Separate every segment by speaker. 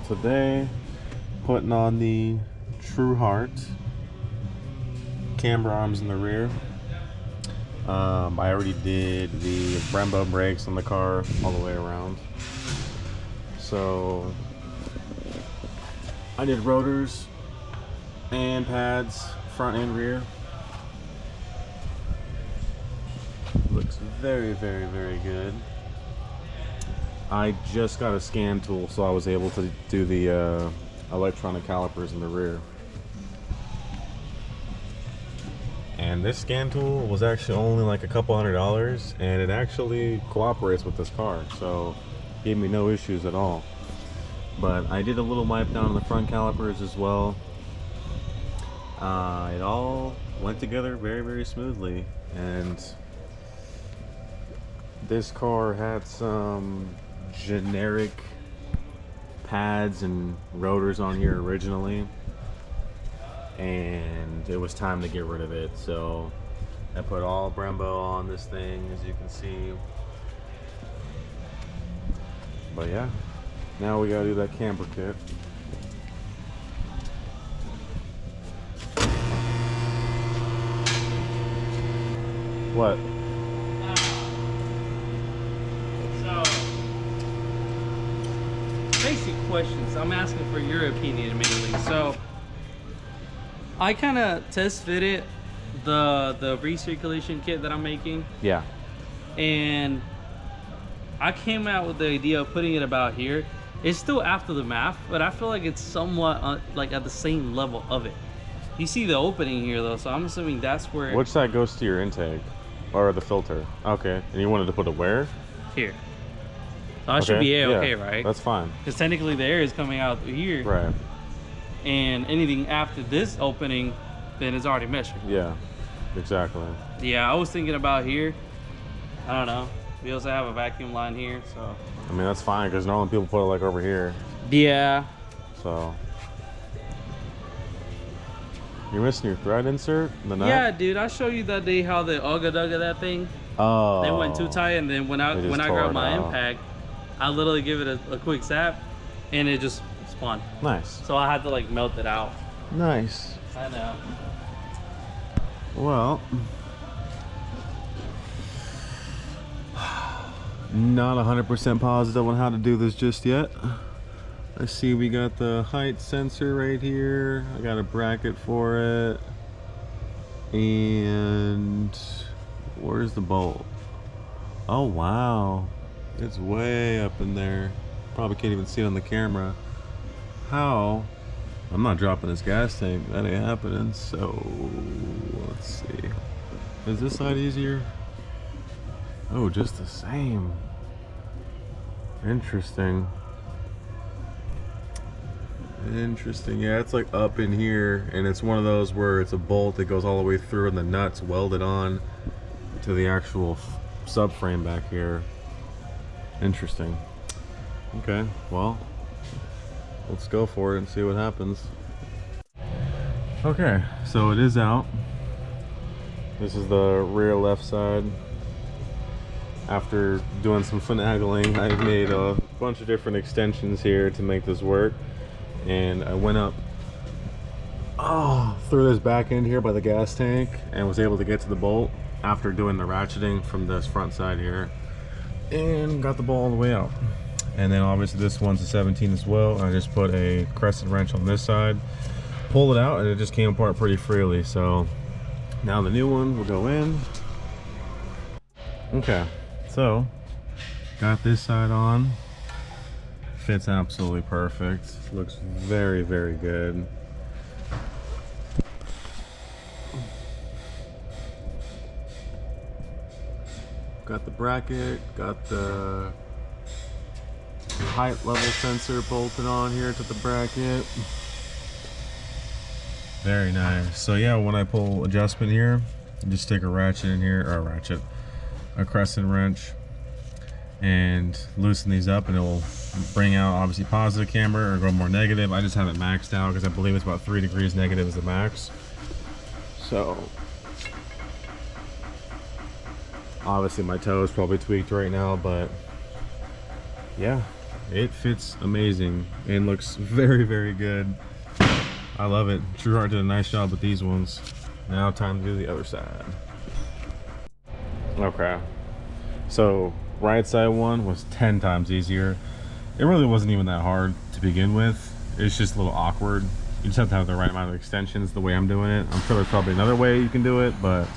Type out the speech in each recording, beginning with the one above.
Speaker 1: today, putting on the Truhart camber arms in the rear. I already did the Brembo brakes on the car all the way around. So I did rotors and pads, front and rear. Looks very, very, very good. I just got a scan tool, so I was able to do the electronic calipers in the rear. And this scan tool was actually only like a couple $100, and it actually cooperates with this car, so gave me no issues at all. But I did a little wipe down on the front calipers as well. It all went together very, very smoothly, and this car had some generic pads and rotors on here originally, and it was time to get rid of it. So I put all Brembo on this thing, as you can see. But yeah, now we gotta do that camber kit. What?
Speaker 2: Basic questions. I'm asking for your opinion mainly. So I kind of test fitted the recirculation kit that I'm making.
Speaker 1: Yeah.
Speaker 2: And I came out with the idea of putting it about here. It's still after the math, but I feel like it's somewhat like at the same level of it. You see the opening here though, so I'm assuming that's where.
Speaker 1: Which side goes to your intake or the filter? Okay. And you wanted to put it where?
Speaker 2: Here. So I should be okay, right?
Speaker 1: That's fine.
Speaker 2: Because technically the air is coming out through here.
Speaker 1: Right.
Speaker 2: And anything after this opening, then it's already measured.
Speaker 1: Yeah, exactly.
Speaker 2: Yeah, I was thinking about here. I don't know. We also have a vacuum line here, so.
Speaker 1: I mean, that's fine, because normally people put it like over here.
Speaker 2: Yeah.
Speaker 1: So. You're missing your thread insert? The nut?
Speaker 2: Yeah, dude. I showed you that day how the Ugga Dugga that thing.
Speaker 1: Oh.
Speaker 2: They went too tight, and then when I grabbed my impact, I literally give it a quick zap, and it just spun.
Speaker 1: Nice.
Speaker 2: So I had to like melt it out.
Speaker 1: Nice.
Speaker 2: I know.
Speaker 1: Well, not 100% positive on how to do this just yet. I see we got the height sensor right here. I got a bracket for it. And where's the bolt? Oh, wow. It's way up in there. Probably can't even see it on the camera. How? I'm not dropping this gas tank. That ain't happening. So let's see. Is this side easier? Oh, just the same. Interesting. Interesting. Yeah, it's like up in here, and it's one of those where it's a bolt that goes all the way through, and the nuts welded on to the actual subframe back here. Interesting. Okay, well, let's go for it and see what happens. Okay, so it is out. This is the rear left side. After doing some finagling, I made a bunch of different extensions here to make this work. And I went up through this back end here by the gas tank and was able to get to the bolt after doing the ratcheting from this front side here, and got the bolt all the way out. And then obviously this one's a 17 as well. I just put a crescent wrench on this side, pulled it out, and it just came apart pretty freely. So now the new one will go in. Okay, so got this side on. Fits absolutely perfect. Looks very, very good. Got the bracket, got the height level sensor bolted on here to the bracket. Very nice. So yeah, when I pull adjustment here, just stick a ratchet in here, or a crescent wrench, and loosen these up, and it will bring out obviously positive camber or go more negative. I just have it maxed out because I believe it's about 3 degrees negative is the max. So obviously my toe is probably tweaked right now, but yeah, It fits amazing and looks very, very good. I love it. Truhart did a nice job with these ones. Now time to do the other side. Okay. So right side one was 10 times easier. It really wasn't even that hard to begin with. It's just a little awkward. You just have to have the right amount of extensions the way I'm doing it. I'm sure there's probably another way you can do it, but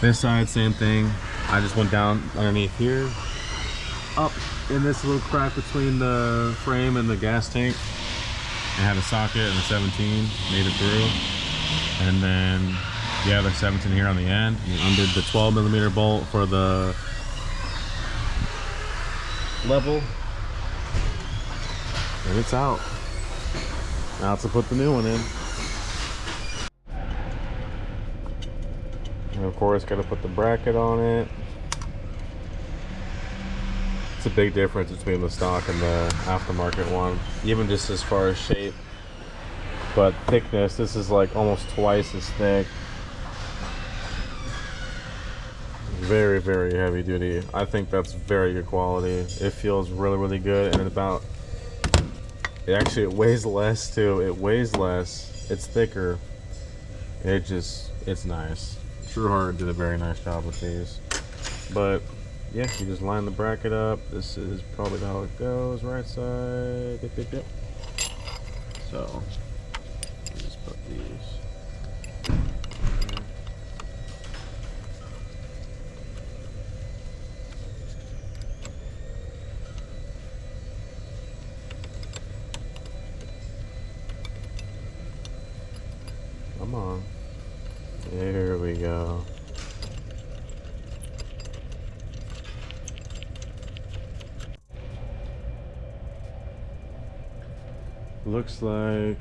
Speaker 1: this side, same thing. I just went down underneath here, up in this little crack between the frame and the gas tank. I had a socket and a 17, made it through. And then the other 17 here on the end. And undid the 12mm bolt for the level. And it's out. Now to put the new one in. And of course, gotta put the bracket on it. It's a big difference between the stock and the aftermarket one, even just as far as shape. But thickness, this is like almost twice as thick. Very, very heavy duty. I think that's very good quality. It feels really, really good, and it weighs less too. It weighs less. It's thicker. It's nice. Truhart did a very nice job with these. But yeah, you just line the bracket up. This is probably how it goes. Right side. Yep, yep, yep. So just put these. Come on. There we go. Looks like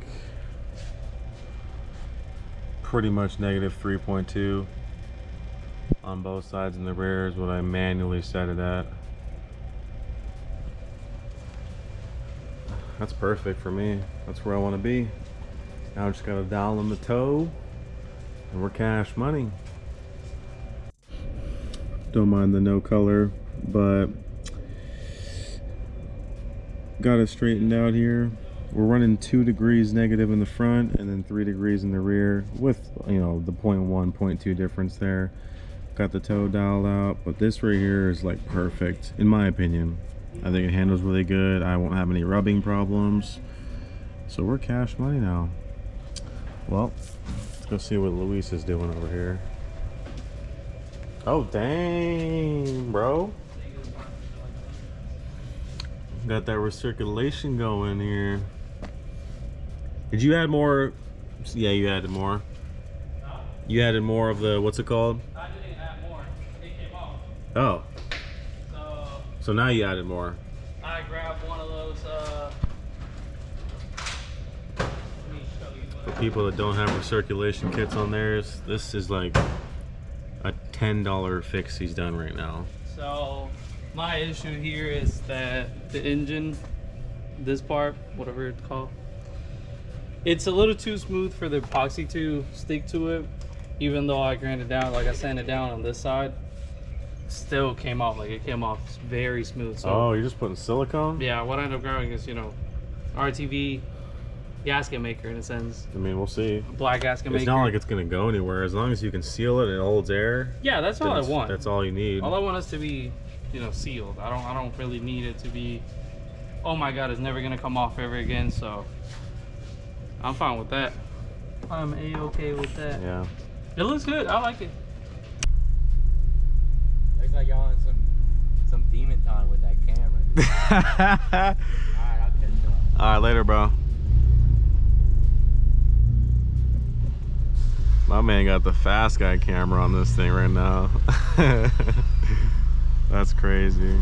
Speaker 1: pretty much negative 3.2 on both sides, and the rear is what I manually set it at. That's perfect for me. That's where I want to be. Now I just gotta dial in the toe, and we're cash money. Don't mind the no color, but got it straightened out here. We're running 2 degrees negative in the front and then 3 degrees in the rear with, you know, the 0.1, 0.2 difference there. Got the toe dialed out, but this right here is like perfect, in my opinion. I think it handles really good. I won't have any rubbing problems. So we're cash money now. Well, let's go see what Luis is doing over here. Oh, dang, bro. Got that recirculation going here. Did you add more? Yeah, you added more. No. You added more of the, what's it called?
Speaker 2: I didn't add more. It came off.
Speaker 1: Oh. So now you added more.
Speaker 2: I grabbed one of those, let me show you.
Speaker 1: For people that don't have recirculation kits on theirs, this is like a $10 fix he's done right now.
Speaker 2: So my issue here is that the engine, this part, whatever it's called, it's a little too smooth for the epoxy to stick to it. Even though I ground it down, like I sanded it down on this side, still came off. Like it came off very smooth. So,
Speaker 1: oh, you're just putting silicone?
Speaker 2: Yeah, what I ended up grabbing is, you know, RTV gasket maker in a sense.
Speaker 1: I mean, we'll see.
Speaker 2: Black gasket maker.
Speaker 1: It's not like it's gonna go anywhere. As long as you can seal it and it holds air.
Speaker 2: Yeah, that's all I want.
Speaker 1: That's all you need.
Speaker 2: All I want is to be, you know, sealed. I don't really need it to be, oh my god, it's never gonna come off ever again. So I'm fine with that. I'm a-okay with that.
Speaker 1: Yeah.
Speaker 2: It looks good. I like it.
Speaker 3: Looks like y'all in some demon time with that camera. Alright, I'll catch y'all.
Speaker 1: Alright, later, bro. My man got the fast guy camera on this thing right now. That's crazy.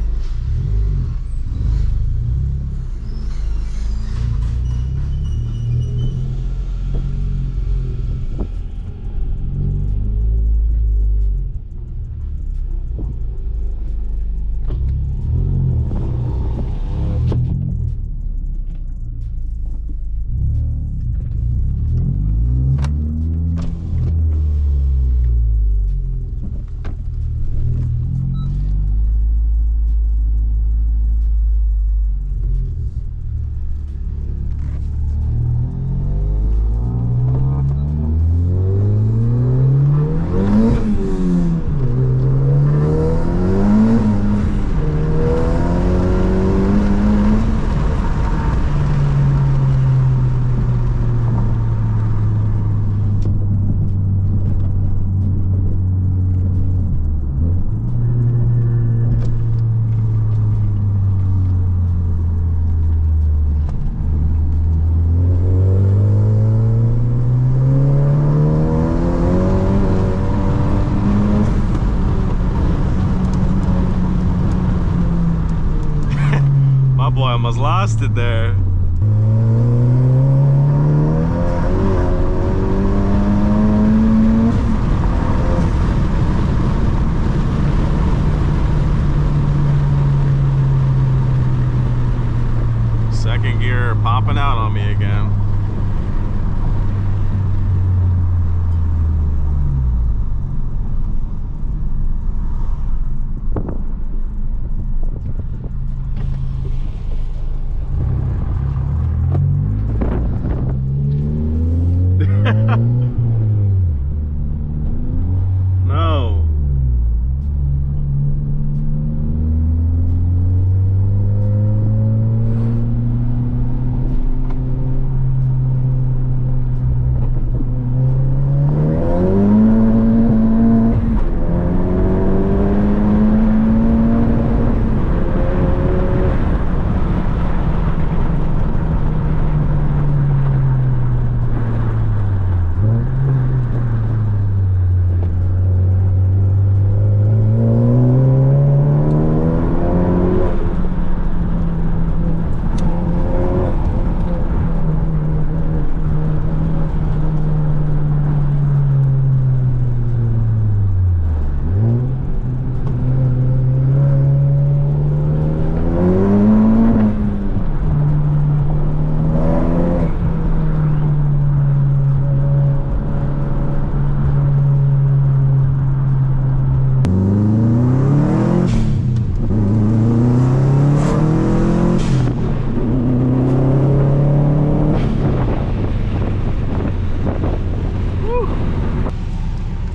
Speaker 1: boy, I almost lost it there. Second gear popping out on me again. No.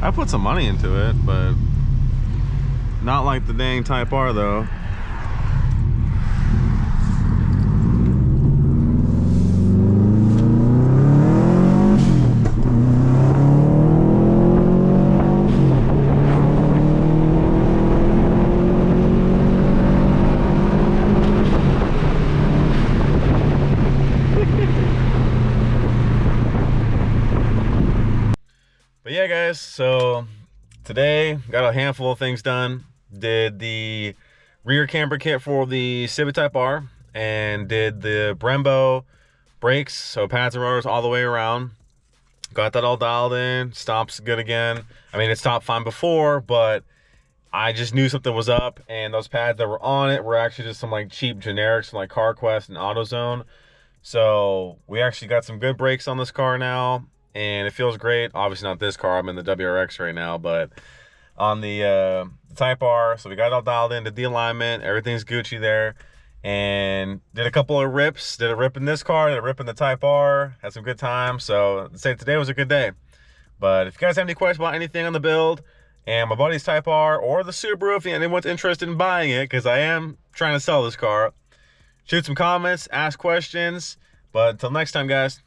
Speaker 1: I put some money into it, but not like the dang Type R though. But yeah, guys, so today got a handful of things done. Did the rear camber kit for the Civic Type R and did the Brembo brakes, so pads and rotors all the way around. Got that all dialed in. Stops good again. I mean, it stopped fine before, but I just knew something was up, and those pads that were on it were actually just some like cheap generics from like CarQuest and AutoZone. So we actually got some good brakes on this car now, and it feels great. Obviously not this car, I'm in the WRX right now, but on the Type R, so we got it all dialed in, did the alignment, everything's Gucci there, and did a couple of rips. Did a rip in this car, did a rip in the Type R, had some good time. So I'd say today was a good day. But if you guys have any questions about anything on the build, and my buddy's Type R, or the Subaru, if anyone's interested in buying it, because I am trying to sell this car, shoot some comments, ask questions. But until next time, guys.